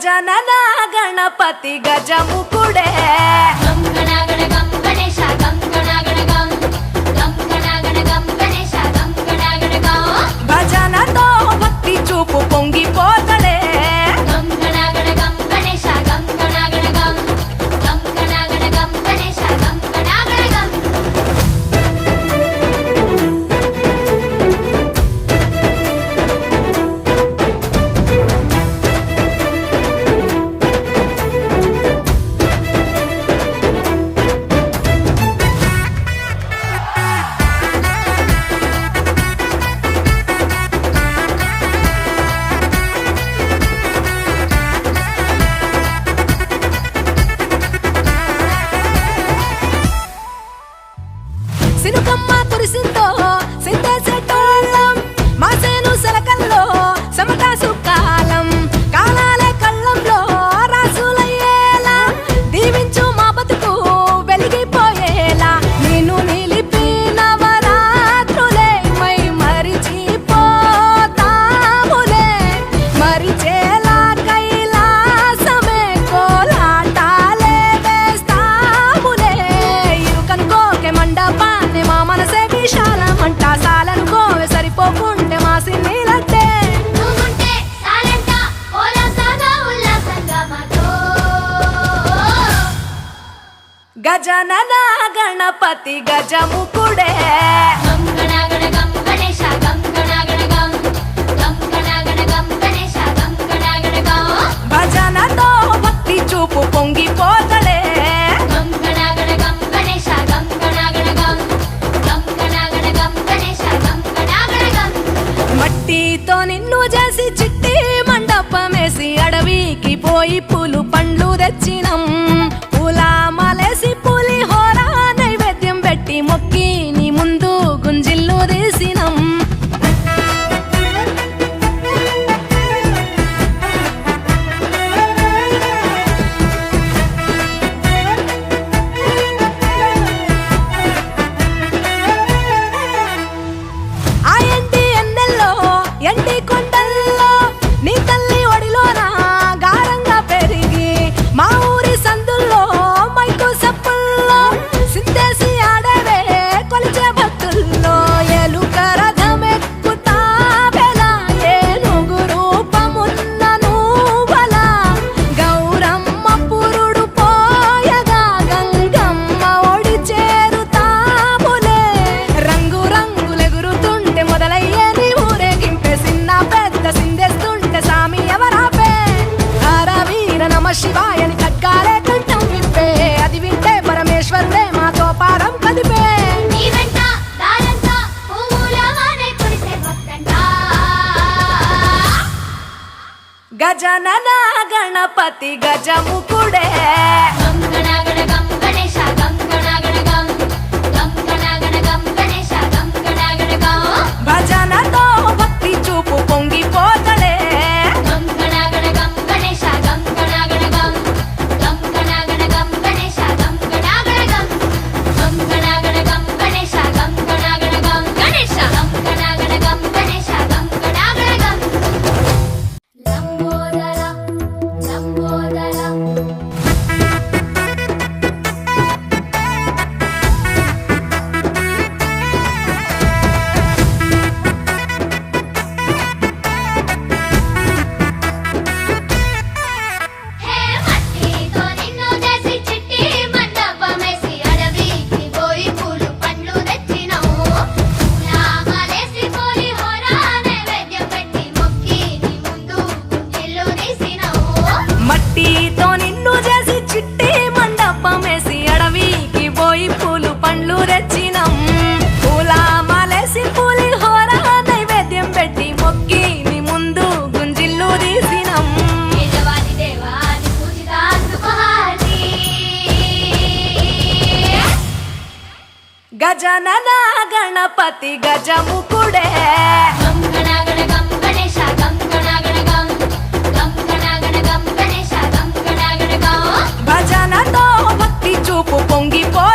గజనన గణపతి గజముకుడే భజనతో భక్తి చూపు పొంగిపోతడే సినుకమ్మ కురిసిందో సిందేసేటోళ్ళం మాసేను సెలకల్లో సమతా సుకాలం కాలాలే కళ్ళంలో రాసులయ్యేలా దీవించు మా బతుకు వెలిగిపోయేలా నిన్ను నిలిపిన వరాత్రులే మై మరిచిపోతాములే మరిచేలా కైలాసమే కోలాటాలే వేస్తాములే ఇరుకనుకోకే మండప మా మనసే విశాలమంట సాలనుకోవే సరిపోకుంటే మా సిన్నీలంటే గజనన గణపతి గజముకుడే భజనతో భక్తి చూపు పొంగిపోతడే మట్టితో నిన్ను చేసి చిట్టి మండపమేసి అడవికి పోయి పూలు పండ్లు తెచ్చినం పూలమాలేసి పులిహోర నైవేద్యం పెట్టి మొక్కి నీ ముందు గుంజిల్లు తీసినం ఎండి కొండల్లో నీ తల్లి ఒడిలోన గారంగా పెరిగి మా ఊరి సందుల్లో మైకు సప్పుల్లో సిందేసి ఆడవే కొలిచే భక్తుల్లో ఎలుక రథమెక్కుతావెలా ఏనుగు రూపమున్న నువ్వలా గౌరమ్మ పురుడు పోయగా గంగమ్మ ఒడి చేరుతాములే రంగు రంగులెగురుతుంటే మొదలయ్యే సిందేస్తుంటే సామి ఎవరాపే హరవీర నమ శివాయని ఖడ్గాలే కంఠం విప్పే అది వింటే పరమేశ్వరుడే మాతో పారం కదిపే గజనన గణపతి గజముకుడే భజనతో భక్తి చూపు పొంగిపోతడే మట్టితో నిన్ను చేసి చిట్టి మండపమేసి అడవికి పోయి పూలు పండ్లు తెచ్చినం పూలమాలేసి పులిహోర నైవేద్యం పెట్టి మొక్కి నీ ముందు గుంజిల్లు తీసినం గజనన గణపతి గజముకుడే భజనతో భక్తి చూపు పొంగిపో